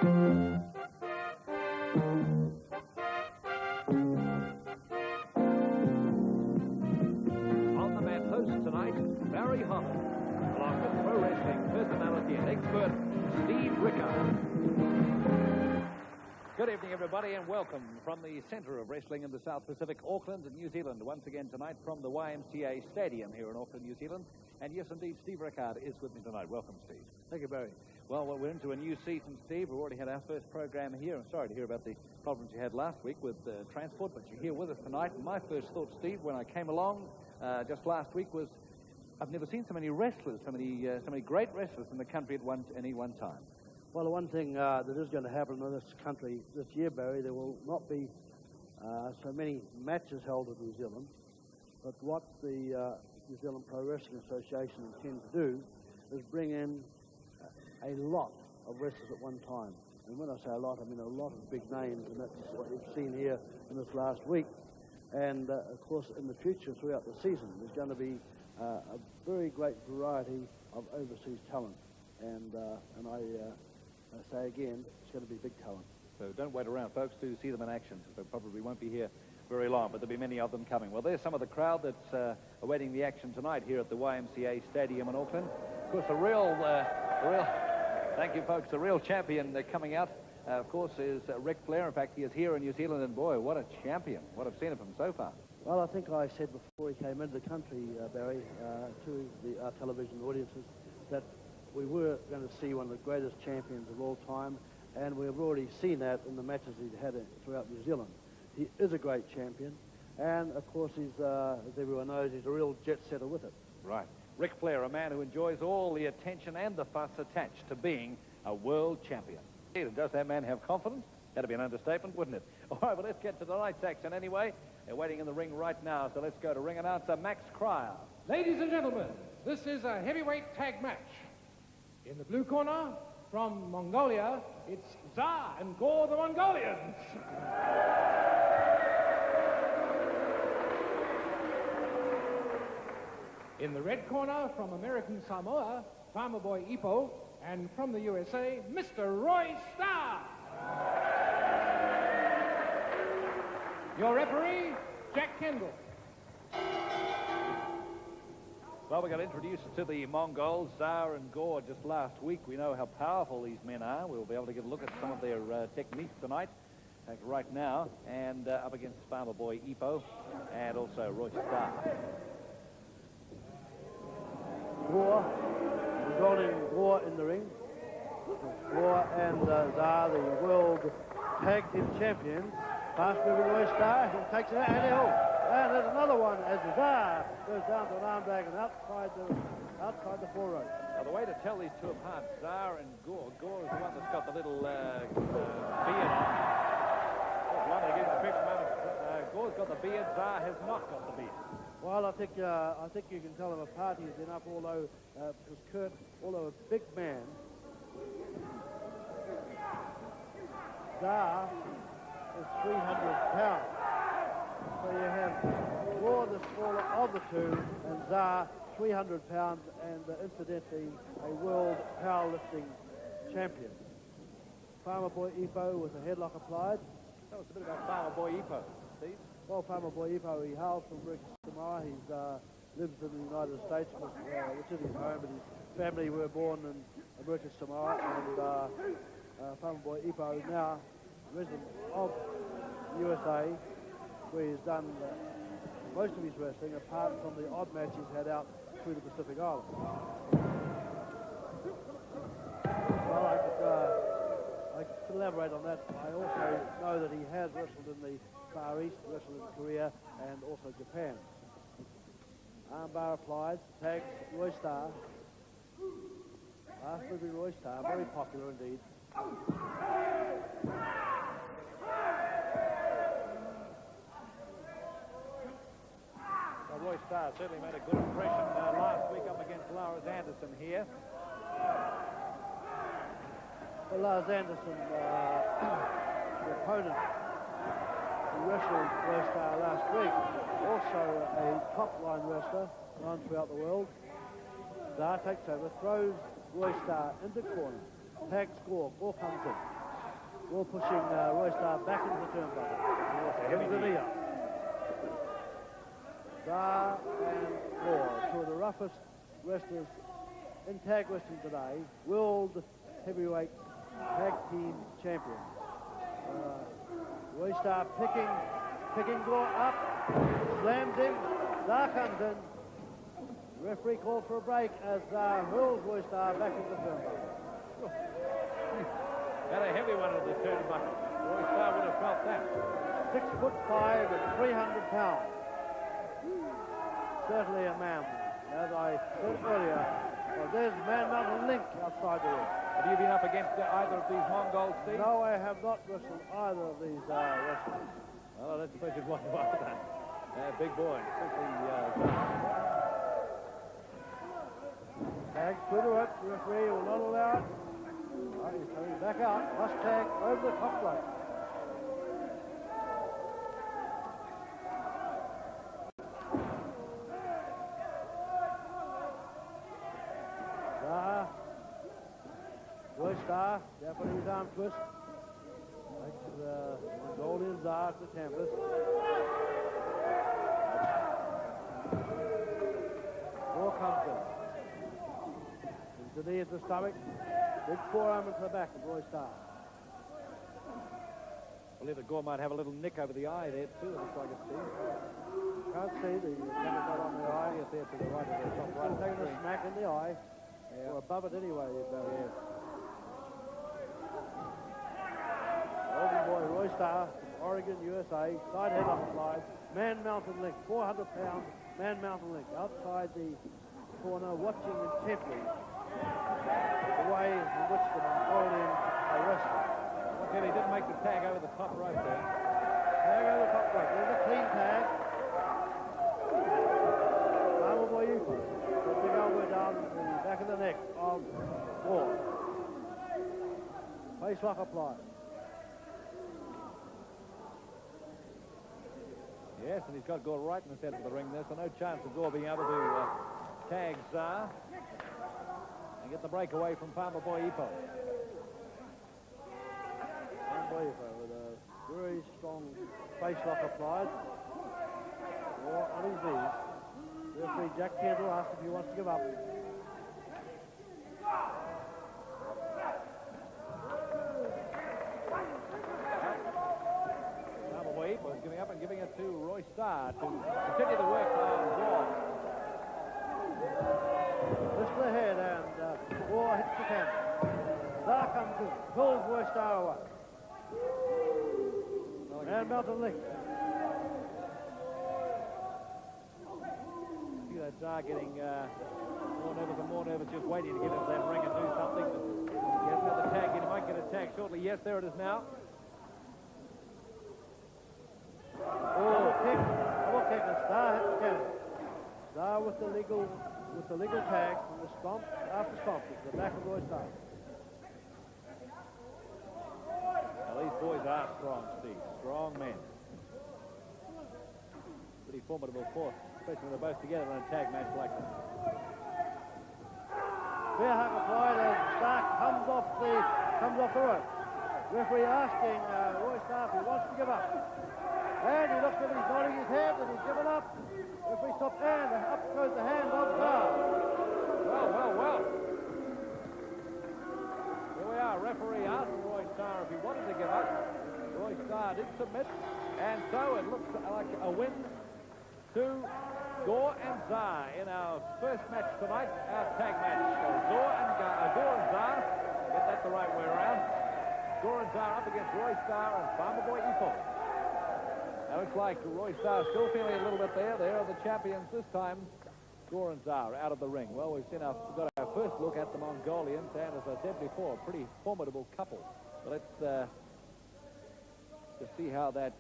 On the mat host tonight, Barry Holland, along with pro wrestling personality and expert, Steve Rickard. Good evening, everybody, and welcome from the centre of wrestling in the South Pacific, Auckland, New Zealand, once again tonight from the YMCA Stadium here in Auckland, New Zealand. And yes, indeed, Steve Rickard is with me tonight. Welcome, Steve. Thank you, Barry. Well, we're into a new season, Steve. We've already had our first program here. I'm sorry to hear about the problems you had last week with transport, but you're here with us tonight. And my first thought, Steve, when I came along just last week was, I've never seen so many wrestlers, so many great wrestlers in the country at any one time. Well, the one thing that is going to happen in this country this year, Barry, there will not be so many matches held in New Zealand, but what the New Zealand Pro Wrestling Association intends to do is bring in a lot of wrestlers at one time. And when I say a lot, I mean a lot of big names, and that's what you've seen here in this last week. And, of course, in the future, throughout the season, there's going to be a very great variety of overseas talent. And I say again, it's going to be big talent. So don't wait around, folks, to see them in action. They probably won't be here very long, but there'll be many of them coming. Well, there's some of the crowd that's awaiting the action tonight here at the YMCA Stadium in Auckland. Of course, the real thank you, folks, the real champion coming out, of course, is Ric Flair. In fact, he is here in New Zealand, and boy, what a champion. What I've seen of him so far. Well, I think I said before he came into the country, Barry, to our television audiences, that we were going to see one of the greatest champions of all time, and we've already seen that in the matches he's had throughout New Zealand. He is a great champion, and of course he's, as everyone knows, he's a real jet setter with it. Right. Ric Flair, a man who enjoys all the attention and the fuss attached to being a world champion. Does that man have confidence? That'd be an understatement, wouldn't it? All right, well, let's get to tonight's action anyway. They're waiting in the ring right now, so let's go to ring announcer Max Cryer. Ladies and gentlemen, this is a heavyweight tag match. In the blue corner, from Mongolia, it's Tsar and Gore the Mongolians. In the red corner, from American Samoa, Farmer Boy Ipo, and from the USA, Mr. Roy Starr. Your referee, Jack Kendall. Well, we got introduced to the Mongols, Tsar and Gore, just last week. We know how powerful these men are. We'll be able to get a look at some of their techniques tonight, right now, and up against Farmer Boy Ipo and also Roy Starr. Gore, Mongolian Gore in the ring. Gore and Tsar, the world tag team champions. Fast-moving Roy Starr, he takes it out, and there's another one as Tsar goes down to an arm drag and outside the foreroom. Now, the way to tell these two apart, Tsar and Gore. Gore is the one that's got the little beard on. That's one that gives the picture, man. Gore's got the beard, Tsar has not got the beard. Well, I think you can tell them apart easily enough, although because Kurt, although a big man, Tsar is 300 pounds. So you have Gore, the smaller of the two, and Tsar, 300 pounds, and incidentally, a world powerlifting champion. Farmer Boy Ipo with a headlock applied. Tell us a bit about Farmer Boy Ipo, Steve. Well, Farmer Boy Ipo, he hails from Samoa. He lives in the United States, which is his home, but his family were born in Samoa, and Farmer Boy Ipo is now resident of the USA, where he's done most of his wrestling, apart from the odd match he's had out through the Pacific Islands. Well, I could elaborate on that. I also know that he has wrestled in the Far East, wrestled in Korea, and also Japan. Armbar applied, tags Roy Starr. Last movie Roy Starr, very popular indeed. Roy Starr certainly made a good impression last week up against Lars Anderson here. Well, Lars Anderson, the opponent who wrestled Roy Starr last week, also a top-line wrestler known throughout the world. Starr takes over, throws Roy Starr into corner, tags Gore. Gore comes in. Gore pushing Roy Starr back into the turnbuckle. Gives the knee up. Starr and Gore, two of the roughest wrestlers in tag wrestling today, world heavyweight tag team champions. Roy Starr picking Gore up, slams him, Starr comes in. Referee calls for a break as hurls Roy Starr back into the turnbuckle. Got a heavy one at the turnbuckle. Roy Starr would have felt that. 6'5" and 300 pounds. Certainly a man. As I said earlier, well, there's Man Mountain Link outside the ring. Have you been up against either of these Mongols, Steve? No, I have not wrestled either of these wrestlers. Well, let's push it one by one. Big boy, especially Tag to the rope. The referee will not allow it. He's coming back out. Must tag over the top rope. Roy Starr, Japanese arm twist. Makes the Mongolian Czar to canvas. More comes in. Into the knee at the stomach. Big forearm into the back of Roy Starr. I believe that Gore might have a little nick over the eye there too. It looks like it's Steve. Can't see the camera got on the eye. Yes, there to the right of the top right. Taking a smack in the eye. Yeah. Or above it anyway. Yes. Golden boy Roy Starr, Oregon, USA. Side headlock applied. Man Mountain Link. 400 pound Man Mountain Link. Outside the corner, watching intently the way in which the Mongolians are wrestling. Okay, he didn't make the tag over the top rope there. Tag over the top rope. There's a clean tag. Boy Ipo. The big elbow down the back of the neck of Gore. Face lock applied. Yes, and he's got Gore right in the center of the ring there, so no chance of Gore being able to tag Czar and get the breakaway from Farmer Boy Ipo. Boy Ipo with a very strong face lock applied. Gore on his knees. Referee Jack Kendall asked if he wants to give up. Farmer Boy Ipo is giving up and giving it to Roy Starr to continue the work on Gore. Lifts the head and Gore hits the canvas. Starr comes in, pulls Roy Starr away. And Mountain Link. See that Czar getting more nervous, just waiting to get into that ring and do something. But he has another tag. He might get a tag shortly. Yes, there it is now. Double kick, and Starr hits the canvas. Starr with the legal tag from the stomp after stomp. It's the back of Roy Starr. Now, these boys are strong, Steve. Strong men. Pretty formidable force, especially when they're both together in a tag match like this. Bear hug applied and Starr comes off the rope. Referee asking Roy Starr if he wants to give up. And he looks at him, he's nodding his head and he's given up. Referee stops and up goes the hand of Starr. Well. Here we are. Referee asked Roy Starr if he wanted to give up. Roy Starr did submit. And so it looks like a win to Gore and Czar in our first match tonight, our tag match. Gore and Czar, get that the right way around. Gore and Czar up against Roy Starr and Farmer Boy Ipo. Now looks like Roy Starr still feeling a little bit there. They are the champions this time. Gore and Czar out of the ring. Well, we've got our first look at the Mongolians, and as I said before, a pretty formidable couple. So let's just see how that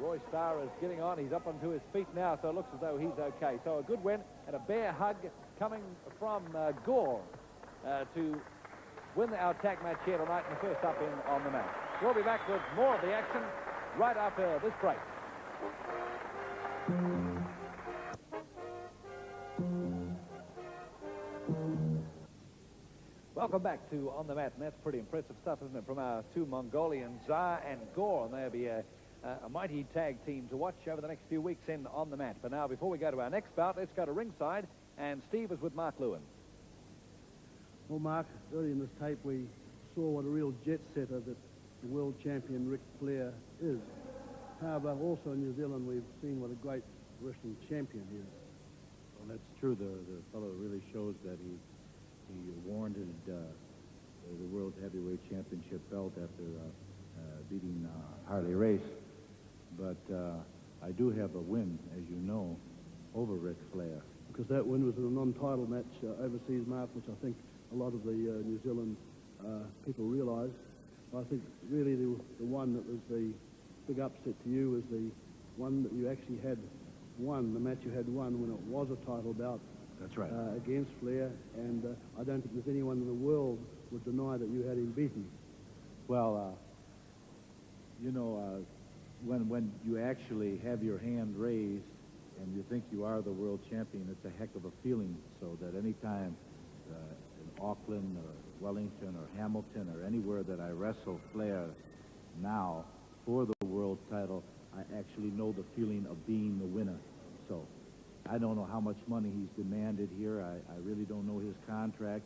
Roy Starr is getting on. He's up onto his feet now, so it looks as though he's okay. So a good win and a bear hug coming from Gore to win our tag match here tonight and the first up on the match. We'll be back with more of the action right after this break. Welcome back to On the Mat, and that's pretty impressive stuff, isn't it, from our two Mongolians, Tsar and Gore, and they'll be a mighty tag team to watch over the next few weeks in On the Mat. But now, before we go to our next bout, let's go to ringside, and Steve is with Mark Lewin. Well, Mark, early in this tape, we saw what a real jet-setter that the world champion Ric Flair is. However, also in New Zealand, we've seen what a great wrestling champion he is. Well, that's true. The fellow really shows that he warranted the World Heavyweight Championship belt after beating Harley Race. But I do have a win, as you know, over Ric Flair. Because that win was in a non-title match overseas, Mark, which I think a lot of the New Zealand people realise. I think really the one that was the big upset to you was the one that you actually had won, the match you had won when it was a title bout. That's right. Against Flair, and I don't think there's anyone in the world would deny that you had him beaten. Well, you know, when you actually have your hand raised and you think you are the world champion, it's a heck of a feeling. So that any time in Auckland or Wellington or Hamilton or anywhere that I wrestle Flair now for the world title, I actually know the feeling of being the winner. So I don't know how much money he's demanded here. I really don't know his contract,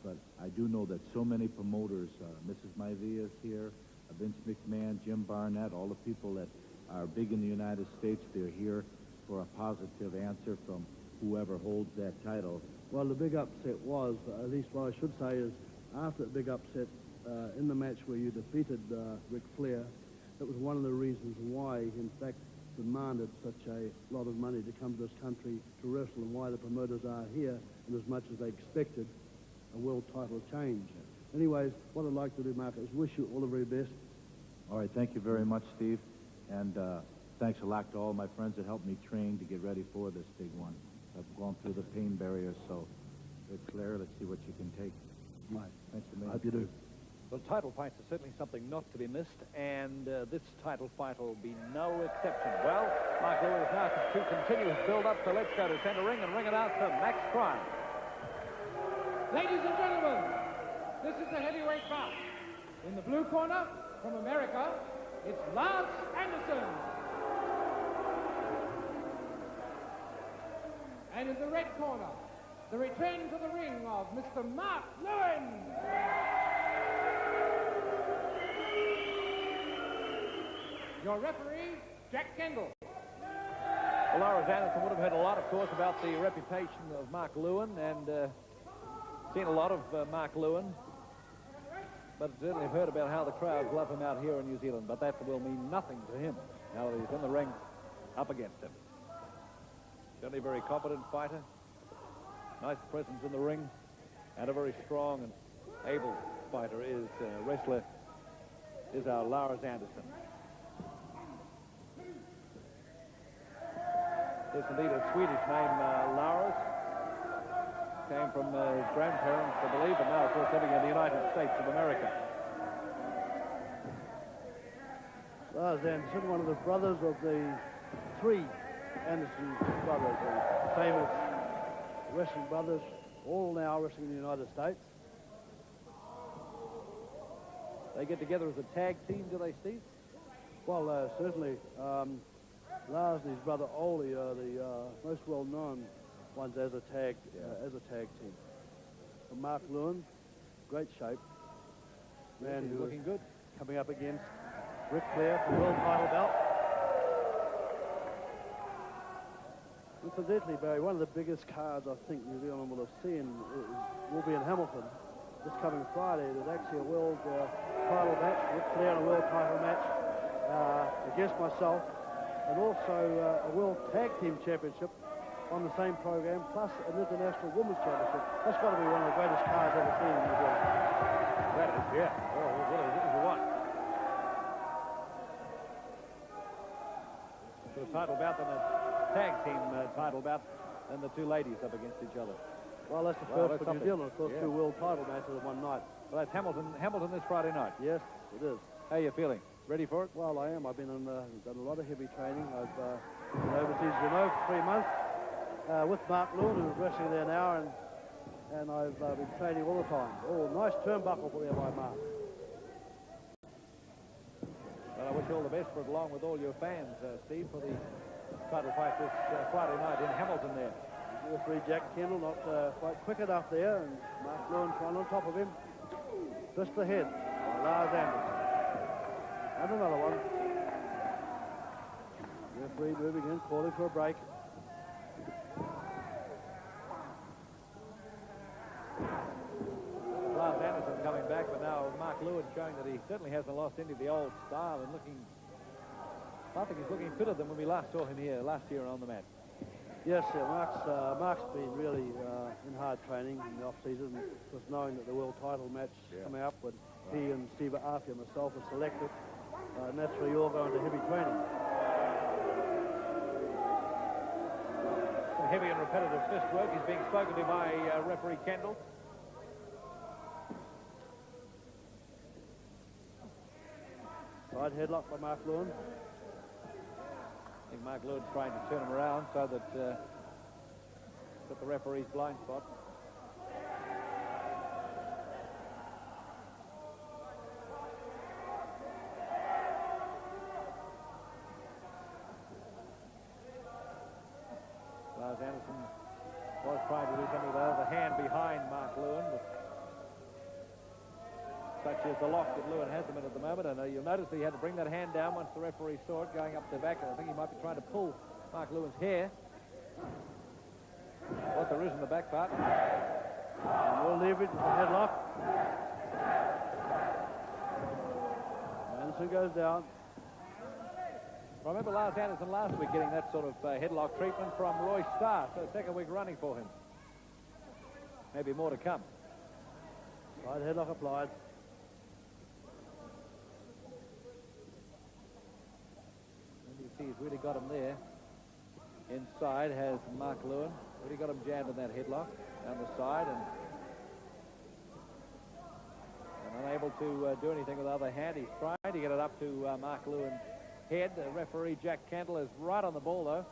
but I do know that so many promoters, Mrs. Maivia is here, Vince McMahon, Jim Barnett, all the people that are big in the United States, they're here for a positive answer from whoever holds that title. Well, the big upset was, at least what I should say is, after the big upset in the match where you defeated Ric Flair, that was one of the reasons why, in fact, demanded such a lot of money to come to this country to wrestle, and why the promoters are here, and as much as they expected a world title change. Anyways, what I'd like to do, Mark, is wish you all the very best. All right, thank you very much, Steve. And thanks a lot to all my friends that helped me train to get ready for this big one. I've gone through the pain barriers, so it's clear. Let's see what you can take. Right. Thanks a million. I hope you do. Well, title fights are certainly something not to be missed, and this title fight will be no exception. Well, Mark Lewin is now to continue his build-up, so let's go to center ring and ring it out to Max Prime. Ladies and gentlemen, this is the heavyweight bout. In the blue corner, from America, it's Lars Anderson. And in the red corner, the return to the ring of Mr. Mark Lewin. Your referee, Jack Kendall. Well, Lars Anderson would have heard a lot, of course, about the reputation of Mark Lewin, and seen a lot of Mark Lewin, but certainly have heard about how the crowds love him out here in New Zealand, but that will mean nothing to him now that he's in the ring up against him. Certainly a very competent fighter, nice presence in the ring, and a very strong and able fighter wrestler is our Lars Anderson. There's indeed a Swedish name, Lars. Came from his grandparents, I believe, and now, of course, living in the United States of America. Lars Anderson, one of the brothers of the three Anderson brothers, the famous wrestling brothers, all now wrestling in the United States. They get together as a tag team, do they, Steve? Well, certainly. Lars and his brother Ole are the most well-known ones as a tag team. And Mark Lewin, great shape, man who's looking good, coming up against Ric Flair for the world title belt. Incidentally, Barry, one of the biggest cards I think New Zealand will have seen will be in Hamilton this coming Friday. There's actually a world title match, Ric Flair and a world title match against myself, and also a World Tag Team Championship on the same program, plus an International Women's Championship. That's got to be one of the greatest cards ever seen in New Zealand. That is, yeah. Well, really, this is the one. So a title bout and a tag team title bout, and the two ladies up against each other. Well, that's the first for New Zealand, of course, two world title matches in one night. Well, that's Hamilton this Friday night. Yes, it is. How are you feeling? Ready for it? Well, I am. I've been done a lot of heavy training. I've been overseas, for 3 months with Mark Lewin, who's wrestling there now, and and I've been training all the time. Oh, nice turnbuckle there by Mark. Well, I wish you all the best for it, along with all your fans, Steve, for the title fight this Friday night in Hamilton there. Referee Jack Kendall not quite quick enough there, and Mark Lewin trying on top of him. Just ahead by Lars Anderson. And another one. Referee moving in, calling for a break. Lars Anderson coming back, but now Mark Lewin showing that he certainly hasn't lost any of the old style and looking, I think he's looking fitter than when we last saw him here last year on the mat. Yes, Mark's been really in hard training in the off-season, just knowing that the world title match coming up when he and Steve Arthur and myself are selected. Naturally, you're going to heavy training. Some heavy and repetitive fist work. He's being spoken to by referee Kendall. Side headlock by Mark Lewin. I think Mark Lewin's trying to turn him around so that got the referee's blind spot. Lars Anderson was trying to do something with the other hand behind Mark Lewin, but such is the lock that Lewin has him in at the moment. And you'll notice he had to bring that hand down once the referee saw it going up the back. And I think he might be trying to pull Mark Lewin's hair. What there is in the back part. And we'll leave it with the headlock. Anderson goes down. I remember Lars Anderson last week getting that sort of headlock treatment from Roy Starr. So second week running for him. Maybe more to come. Side headlock applied. You see he's really got him there. Inside has Mark Lewin. Really got him jammed in that headlock down the side and unable to do anything with the other hand. He's trying to get it up to Mark Lewin's head. The referee Jack Kendall is right on the ball though.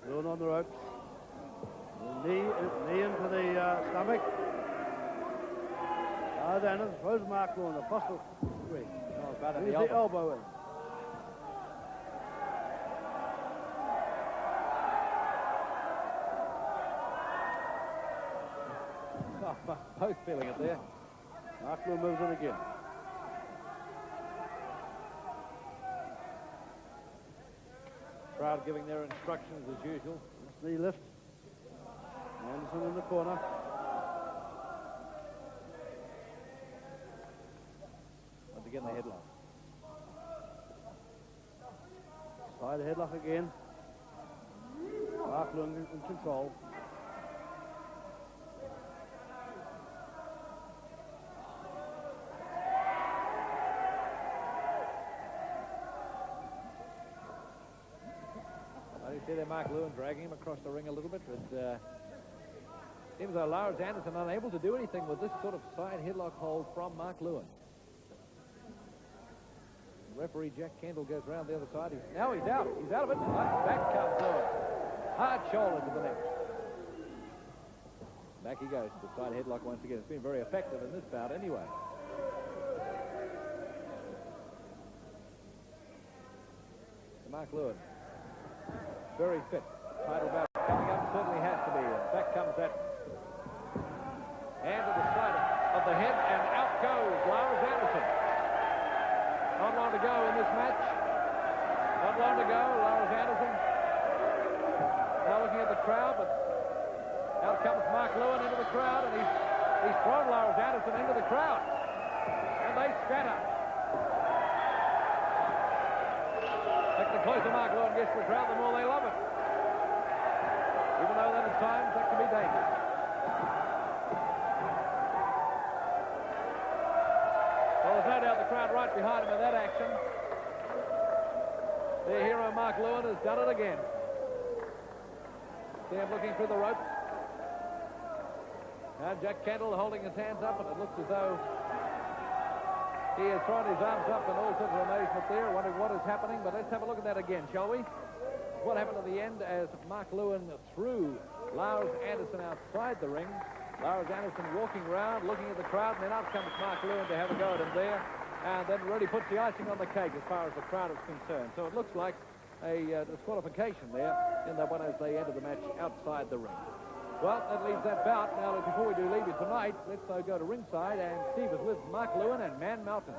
Lewin on the ropes. Knee into the stomach. Lars Anderson throws Mark Lewin across the ring. Oh, about at Here's the the elbow in. Oh, both feeling it there. Mark Lewin moves in again. Crowd giving their instructions as usual. Knee lift. Anderson in the corner. Once again, the headlock. Side headlock again. Mark Lewin in control. You see there Mark Lewin dragging him across the ring a little bit, but seems though Lars Anderson unable to do anything with this sort of side headlock hold from Mark Lewin. Referee Jack Kendall goes round the other side. Now he's out. He's out of it. Back comes Lewin. Hard shoulder to the neck. Back he goes. The side headlock once again. It's been very effective in this bout anyway. Mark Lewin. Very fit. Title bout coming up. Certainly has to be. Back comes that hand to the side of the head, and out goes Lars Anderson. Not long to go in this match. Not long to go. Lars Anderson now looking at the crowd, but out comes Mark Lewin into the crowd, and he's thrown Lars Anderson into the crowd, and they scatter. The closer Mark Lewin gets to the crowd, the more they love it. Even though that at times that can be dangerous. Well, there's no doubt the crowd right behind him in that action. Their hero Mark Lewin has done it again. See him looking through the ropes. Now Jack Kendall holding his hands up, and it looks as though he has thrown his arms up in all sorts of amazement there, wondering what is happening. But let's have a look at that again, shall we? what happened at the end as Mark Lewin threw Lars Anderson outside the ring. Lars Anderson walking around, looking at the crowd, and then up comes Mark Lewin to have a go at him there, and then really puts the icing on the cake as far as the crowd is concerned. So it looks like a disqualification there in that one as they enter the match outside the ring. Well, that leaves that bout. Now, before we do leave you tonight, let's go to ringside, and Steve is with Mark Lewin and Man Mountain.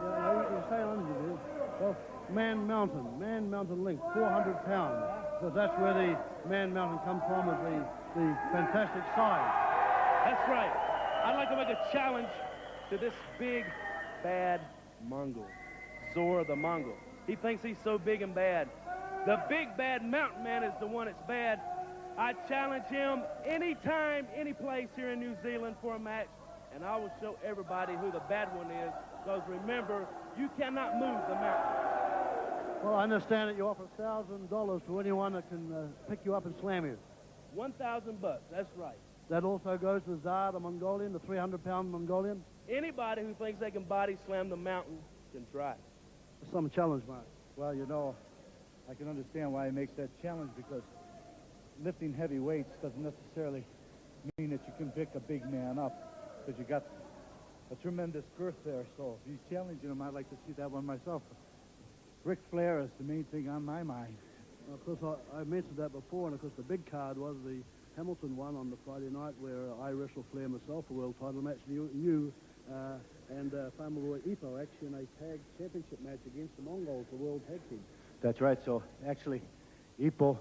You say on it, well, Man Mountain link, 400 pounds. Because that's where the Man Mountain comes from, is the fantastic size. That's right. I'd like to make a challenge to this big, bad Mongol, Zora the Mongol. He thinks he's so big and bad. The big, bad mountain man is the one that's bad. I challenge him anytime, any place here in New Zealand for a match, and I will show everybody who the bad one is, because remember, you cannot move the mountain. Well, I understand that you offer $1,000 to anyone that can pick you up and slam you. 1,000 bucks, that's right. That also goes to Tsar, the Mongolian, the 300-pound Mongolian? Anybody who thinks they can body slam the mountain can try it. Some challenge, Mark. Well, you know, I can understand why he makes that challenge, because lifting heavy weights doesn't necessarily mean that you can pick a big man up, because you got a tremendous girth there. So if he's challenging him, I'd like to see that one myself. Ric Flair is the main thing on my mind. Of course, I mentioned that before, and of course the big card was the Hamilton one on the Friday night, where I wrestled Flair myself, a world title match, you and Farmer Boy Ipo actually in a tag championship match against the Mongols, the world tag team. That's right. So actually, Ipo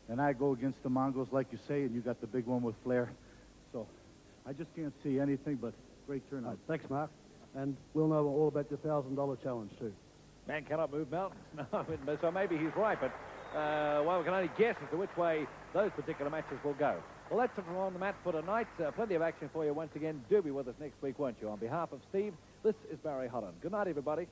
and I go against the Mongols, like you say, and you got the big one with Flair. So I just can't see anything but great turnout. Thanks, Mark. And we'll know all about your $1,000 challenge, too. Man cannot move mountains. No, so maybe he's right, but, well, we can only guess as to which way those particular matches will go. Well, that's it from On the Mat for tonight. Plenty of action for you once again. Do be with us next week, won't you? On behalf of Steve, this is Barry Holland. Good night, everybody.